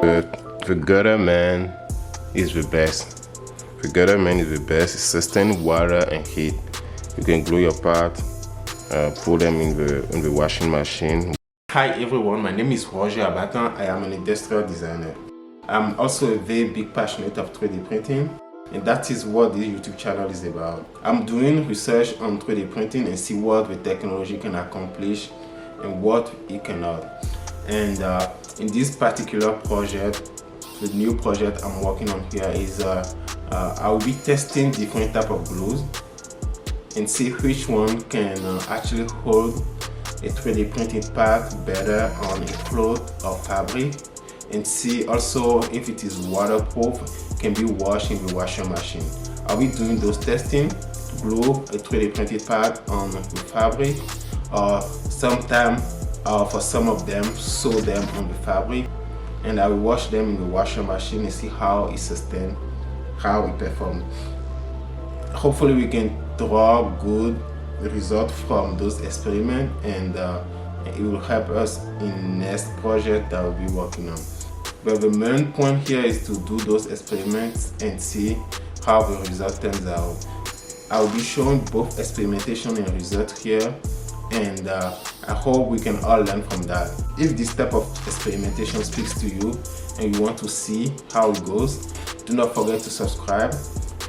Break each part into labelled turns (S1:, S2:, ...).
S1: The gutermann is the best. The gutermann is the best. It sustains water and heat. You can glue your part, put them in the washing machine. Hi everyone, my name is Roger Abatin. I am an industrial designer. I'm also a very big passionate of 3D printing, and that is what this YouTube channel is about. I'm doing research on 3D printing and see what the technology can accomplish and what it cannot. And in this particular project, the new project I'm working on here is I'll be testing different type of glues and see which one can actually hold a 3D printed part better on a cloth or fabric, and see also if it is waterproof, can be washed in the washing machine. I'll be doing those testing, glue a 3D printed part on the fabric, or sometime for some of them sew them on the fabric, and I will wash them in the washing machine and see how it sustains, how it performs. Hopefully we can draw good results from those experiments, and it will help us in next project that we'll be working on. But the main point here is to do those experiments and see how the result turns out. I will be showing both experimentation and result here, and I hope we can all learn from that. If this type of experimentation speaks to you and you want to see how it goes, do not forget to subscribe,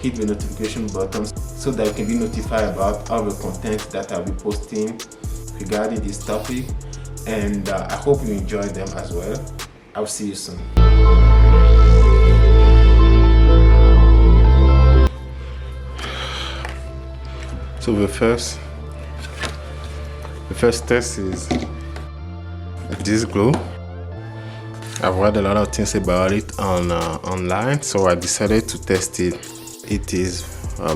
S1: hit the notification button so that you can be notified about all the content that I'll be posting regarding this topic, and I hope you enjoy them as well. I'll see you soon. So the first test is this glue. I've read a lot of things about it on online, so I decided to test it. It is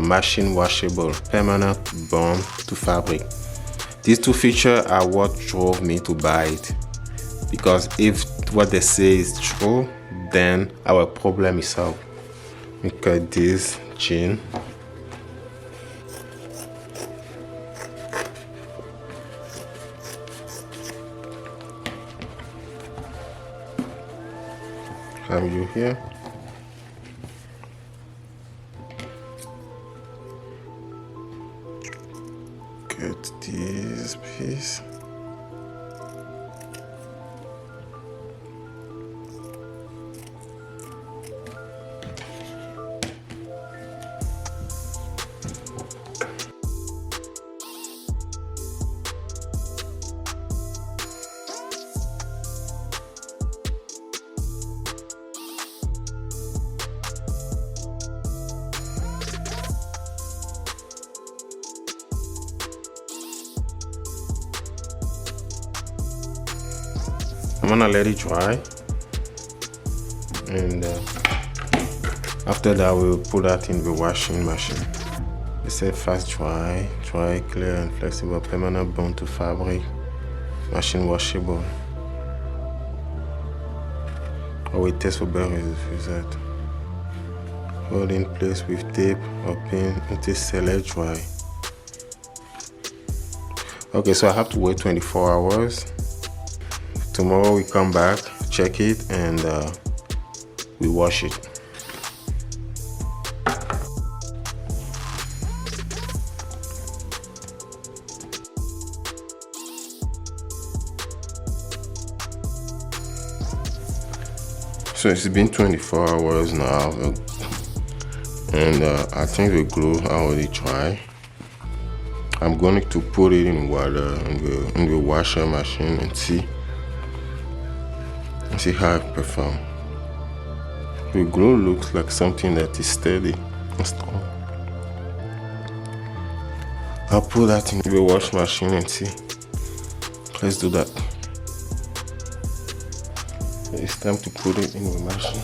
S1: machine washable, permanent bond to fabric. These two features are what drove me to buy it, because if what they say is true, then our problem is solved. Look at this chain. Have you here? Cut this piece. I'm gonna let it dry, and after that we'll put that in the washing machine. They say fast dry, clear and flexible, permanent bond to fabric, machine washable. I will test for better result. Hold in place with tape or pin until select dry. Okay, so I have to wait 24 hours. Tomorrow we come back, check it, and we wash it. So it's been 24 hours now, and I think the glue already dry. I'm going to put it in water in the washer machine and see how it performs. The glue looks like something that is steady and strong. I'll put that in the wash machine and see. Let's do that. It's time to put it in the machine.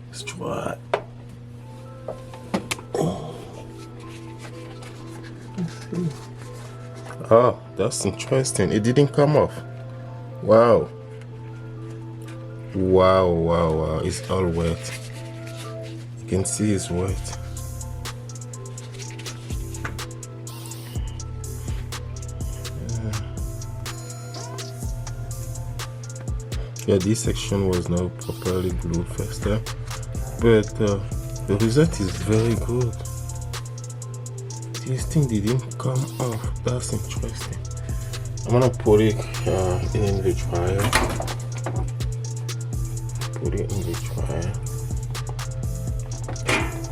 S1: Let's try it. Oh, that's interesting. It didn't come off. Wow. Wow, wow, wow. It's all wet. You can see it's wet. Yeah, this section was not properly glued first time, but the result is very good. This thing didn't come off. That's interesting. I'm gonna put it in the dryer. Put it in the dryer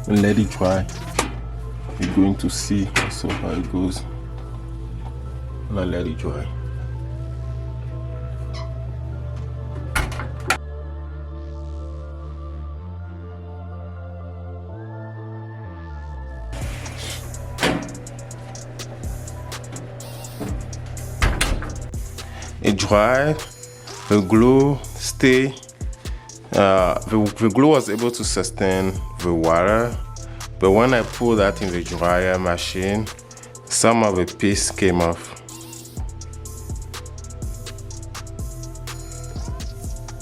S1: and let it dry. You're going to see also how it goes. And I let it dry. It dried. The glue stay. The glue was able to sustain the water, but when I put that in the dryer machine, some of the piece came off.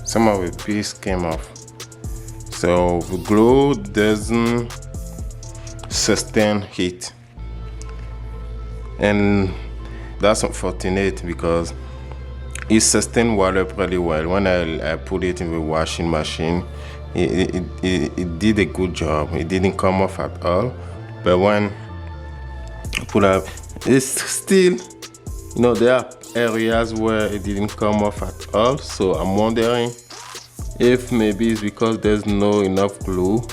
S1: Some of the piece came off. So the glue doesn't sustain heat, and that's unfortunate because it sustained water pretty well. When I put it in the washing machine, it did a good job. It didn't come off at all. But when I put up, it's still, there are areas where it didn't come off at all. So I'm wondering if maybe it's because there's no enough glue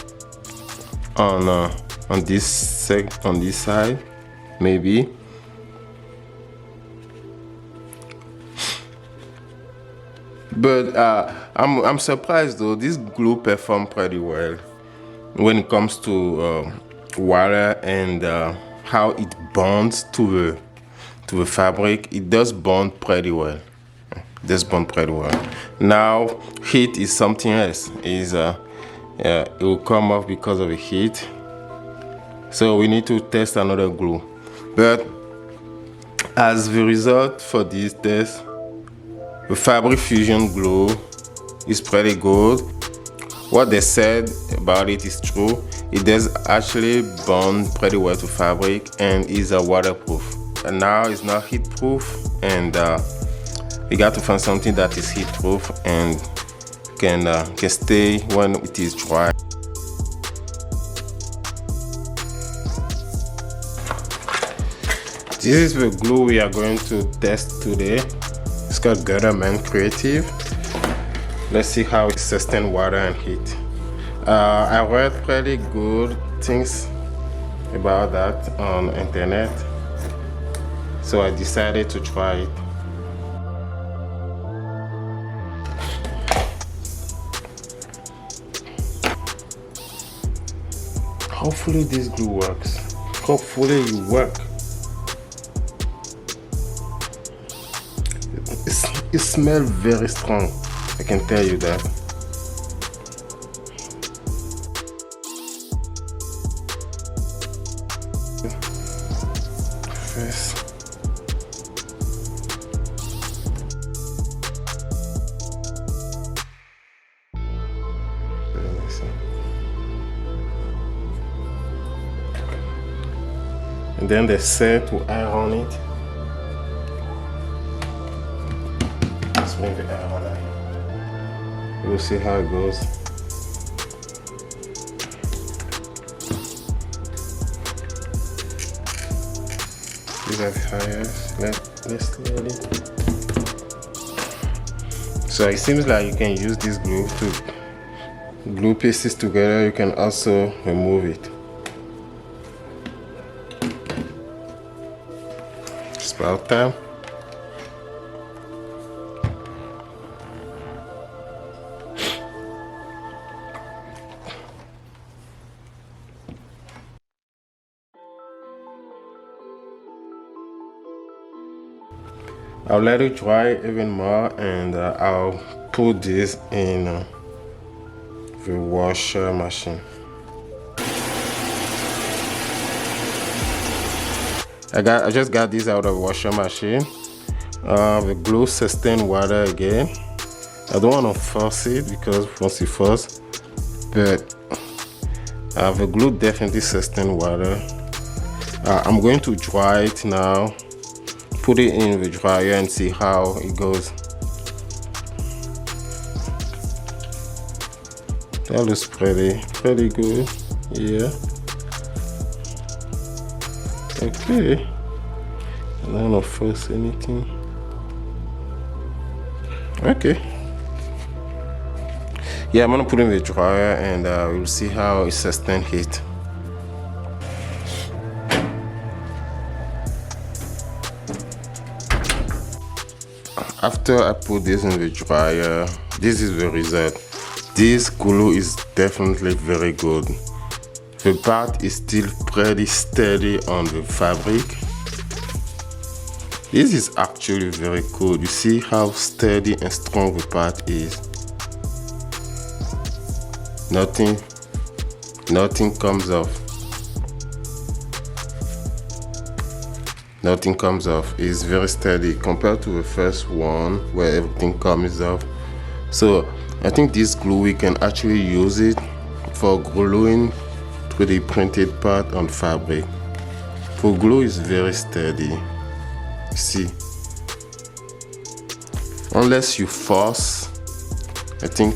S1: on this side, maybe. But I'm surprised though. This glue performed pretty well when it comes to water and how it bonds to the fabric. It does bond pretty well. It does bond pretty well. Now heat is something else. It will come off because of the heat. So we need to test another glue. But as the result for this test, the fabric fusion glue is pretty good. What they said about it is true. It does actually bond pretty well to fabric and is waterproof. And now it's not heat proof, and we got to find something that is heat proof and can stay when it is dry. This is the glue we are going to test today. It's called Gutermann Creative. Let's see how it sustains water and heat. I read pretty good things about that on the internet, so I decided to try it. Hopefully this glue works. Hopefully it works. It smells very strong, I can tell you that. First, and then they say to iron it. Bring the air on it. We'll see how it goes. These are the hires. Let's let it. So it seems like you can use this glue to glue pieces together. You can also remove it. It's about time. I'll let it dry even more, and I'll put this in the washer machine. I just got this out of the washer machine. The glue sustain water again. I don't want to force it because once you force, but the glue definitely sustain water. I'm going to dry it now, put it in the dryer and see how it goes. That looks pretty good. Yeah. Okay. I don't want to force anything. Okay. Yeah, I'm gonna put it in the dryer and we'll see how it sustains heat. After I put this in the dryer, this is the result. This glue is definitely very good. The part is still pretty steady on the fabric. This is actually very cool. You see how steady and strong the part is. Nothing comes off. Nothing comes off. It's very steady compared to the first one where everything comes off. So I think this glue, we can actually use it for gluing 3D printed part on fabric. For glue is very steady. See, unless you force, I think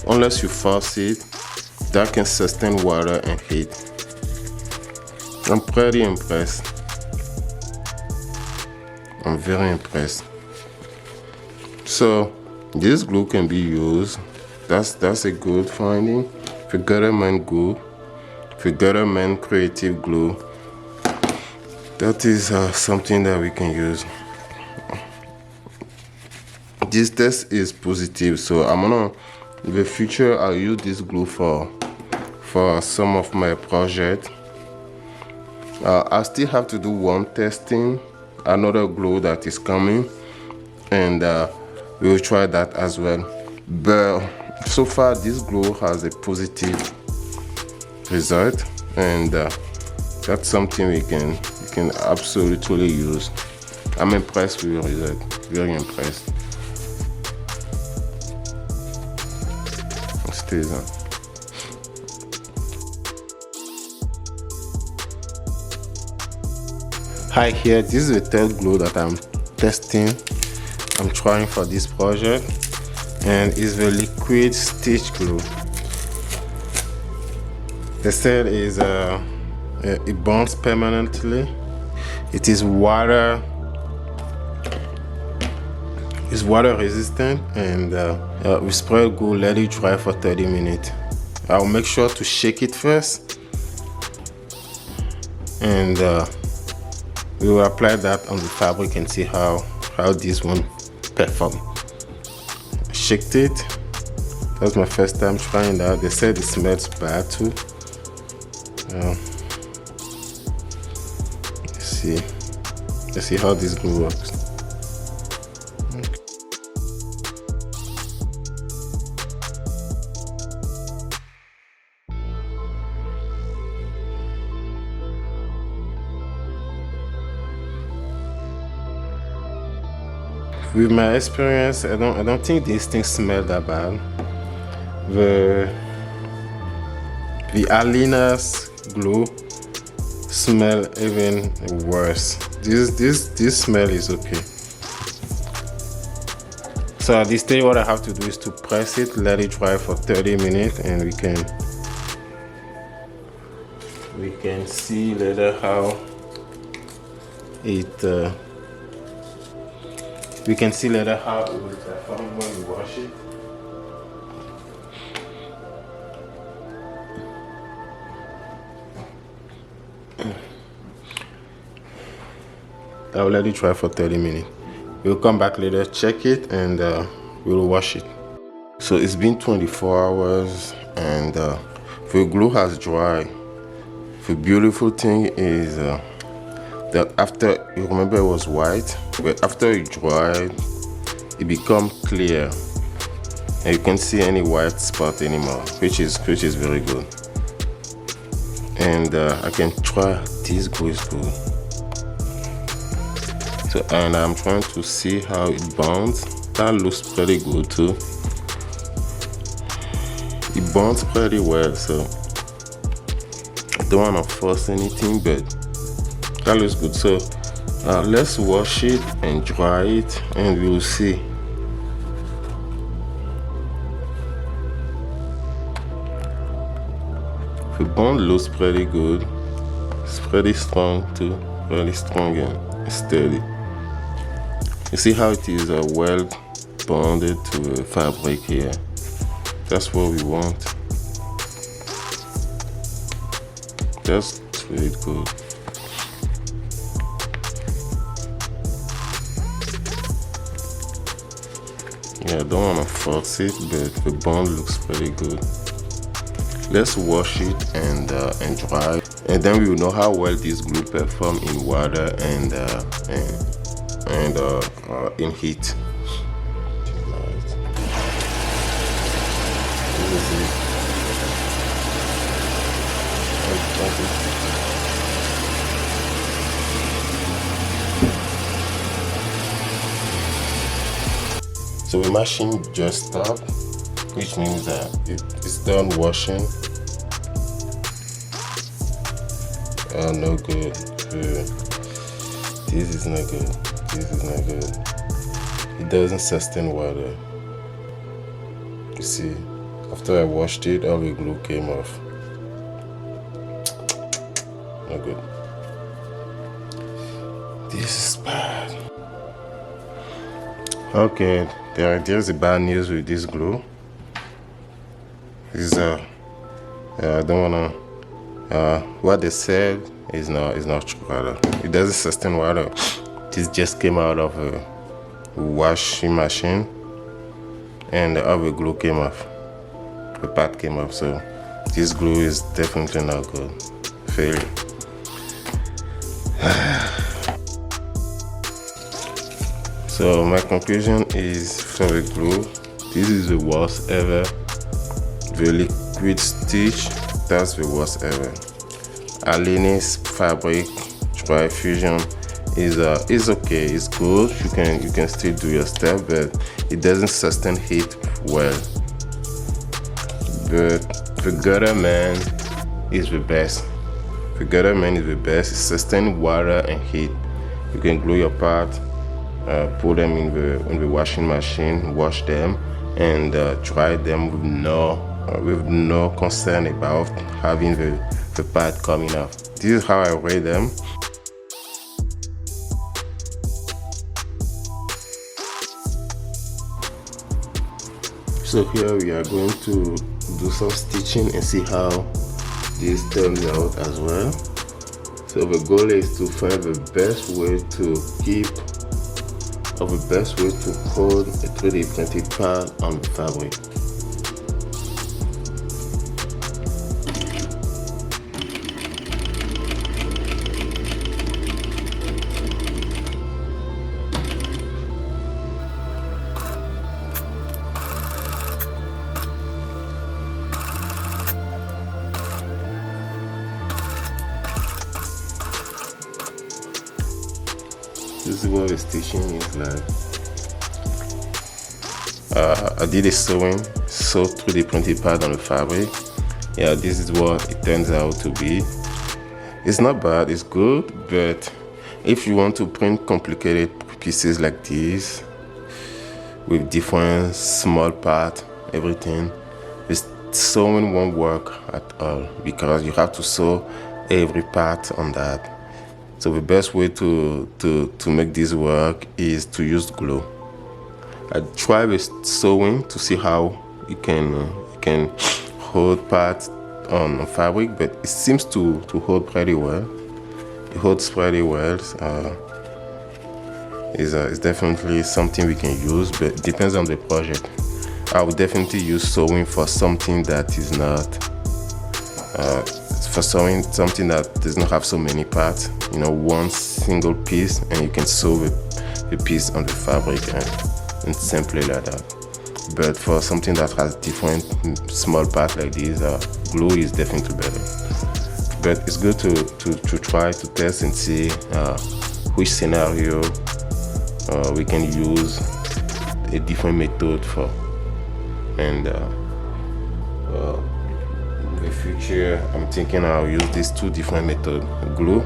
S1: unless you force it, that can sustain water and heat. I'm pretty impressed. I'm very impressed. So this glue can be used. That's a good finding. For gutermann glue, for gutermann creative glue, that is something that we can use. This test is positive, so I'm gonna, in the future, I'll use this glue for some of my project. I still have to do one testing, another glue that is coming, and we will try that as well. But so far, this glue has a positive result, and that's something we can absolutely use. I'm impressed with the result, very impressed. Stays on. Hi, here, this is the third glue that I'm testing. I'm trying for this project, and it's the liquid stitch glue. They said it bonds permanently. It is water resistant, and we spray glue, let it dry for 30 minutes. I'll make sure to shake it first, and we will apply that on the fabric and see how this one perform. Shaked it. That's my first time trying that. They said it smells bad too. Let's see how this glue works. With my experience, I don't think these things smell that bad. The Alina's glue smell even worse. This smell is okay. So at this stage, what I have to do is to press it, let it dry for 30 minutes, and we can see later how it. We can see later how it will perform when we wash it. I'll let it dry for 30 minutes. We'll come back later, check it, and we'll wash it. So it's been 24 hours, and the glue has dried. The beautiful thing is that after, you remember it was white, but after it dried, it becomes clear, and you can't see any white spot anymore, which is very good. And I can try this glue is good. So, and I'm trying to see how it bonds. That looks pretty good too. It bonds pretty well, so I don't want to force anything, but that looks good. So let's wash it and dry it, and we'll see. The bond looks pretty good. It's pretty strong too, really strong and sturdy. You see how it is well bonded to the fabric here. That's what we want. That's really good. Yeah, I don't want to force it, but the bond looks pretty good. Let's wash it and dry, and then we will know how well this glue performs in water and in heat. So the machine just stopped, which means that it's done washing. Oh, no good. This is not good. This is not good. It doesn't sustain water. You see, after I washed it, all the glue came off. No good. This is bad. Okay, there's the bad news with this glue. Is I don't wanna. What they said is not true water. It doesn't sustain water. This just came out of a washing machine, and all the glue came off. The pad came off. So this glue is definitely not good. Failure. So my conclusion is, for the glue, this is the worst ever. The liquid stitch, that's the worst ever. Alinis fabric dry fusion is okay, it's good. You can still do your step, but it doesn't sustain heat well. But the gutermann is the best. The gutermann is the best. It sustains water and heat. You can glue your part, put them in the washing machine, wash them, and dry them with no concern about having the pad coming off. This is how I rate them. So here we are going to do some stitching and see how this turns out as well. So the goal is to find the best way to keep, or the best way to hold a 3D printed pad on the fabric. This is what the stitching is like. I did a sew 3D printed pad on the fabric. Yeah, this is what it turns out to be. It's not bad, it's good, but if you want to print complicated pieces like this with different small parts, everything, this sewing won't work at all because you have to sew every part on that. So the best way to make this work is to use glue. I tried with sewing to see how you can hold parts on fabric, but it seems to hold pretty well. It holds pretty well. It's definitely something we can use, but it depends on the project. I would definitely use sewing for something that is not for sewing something that does not have so many parts. You know, one single piece, and you can sew the piece on the fabric and simply like that. But for something that has different small parts like this, glue is definitely better. But it's good to try to test and see which scenario we can use a different method for. And in the future, I'm thinking I'll use these two different methods: glue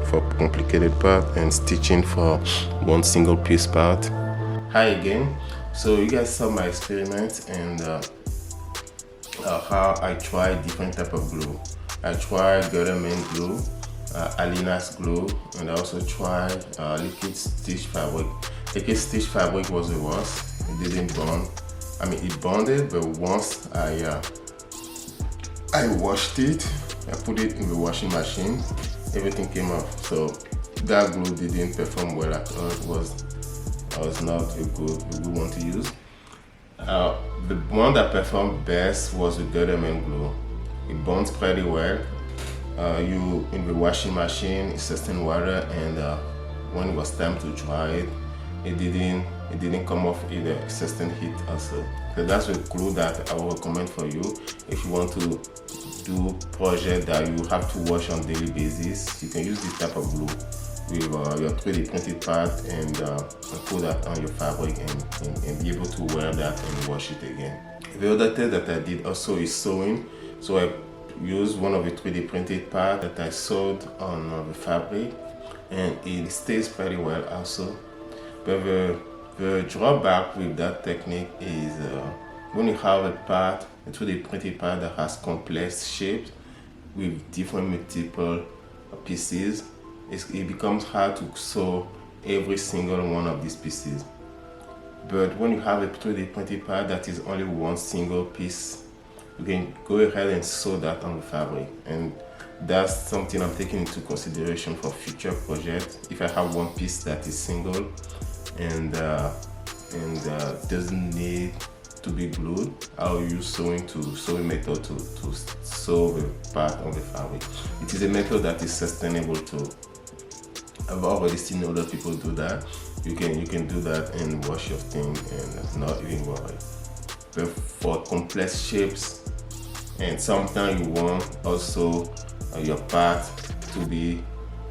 S1: for complicated part and stitching for one single piece part. Hi again. So you guys saw my experiment and how I tried different type of glue. I tried gutermann glue, Alina's glue, and I also tried liquid stitch fabric. Liquid stitch fabric was the worst. It didn't bond. I mean, it bonded, but once I washed it, I put it in the washing machine, everything came off. So that glue didn't perform well at all. It was not a good one to use. The one that performed best was the gutermann glue. It bonds pretty well. You in the washing machine, it sustained water, and when it was time to dry it, it didn't come off either. It sustained heat also. So that's the glue that I will recommend for you if you want to do project that you have to wash on daily basis. You can use this type of glue with your 3D printed part and put that on your fabric and be able to wear that and wash it again. The other thing that I did also is sewing. So I used one of the 3D printed part that I sewed on the fabric, and it stays pretty well also. But the drawback with that technique is when you have a part, a 3D printed part that has complex shapes with different multiple pieces, it becomes hard to sew every single one of these pieces. But when you have a 3D printed part that is only one single piece, you can go ahead and sew that on the fabric. And that's something I'm taking into consideration for future projects. If I have one piece that is single and doesn't need to be glued, I'll use sewing method to sew the part on the fabric. It is a method that is sustainable too. I've already seen other people do that. You can do that and wash your thing and not even worry. But for complex shapes, and sometimes you want also your part to be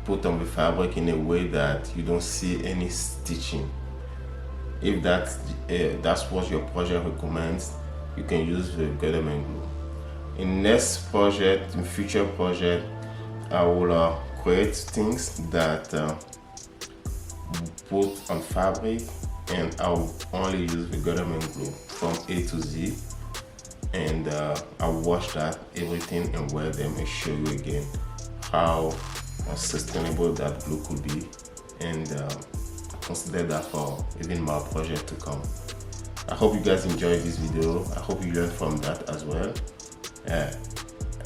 S1: put on the fabric in a way that you don't see any stitching. If that's what your project recommends, you can use the gutermann glue. In next project, in future project, I will create things that put on fabric, and I'll only use the gutermann glue from A to Z, and I'll wash that everything and wear them and show you again how sustainable that glue could be, and consider that for even more project to come. I hope you guys enjoyed this video. I hope you learned from that as well.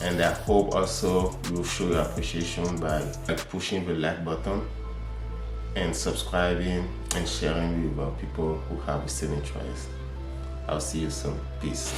S1: And I hope also you will show your appreciation by pushing the like button and subscribing and sharing with people who have the same interest. I'll see you soon. Peace.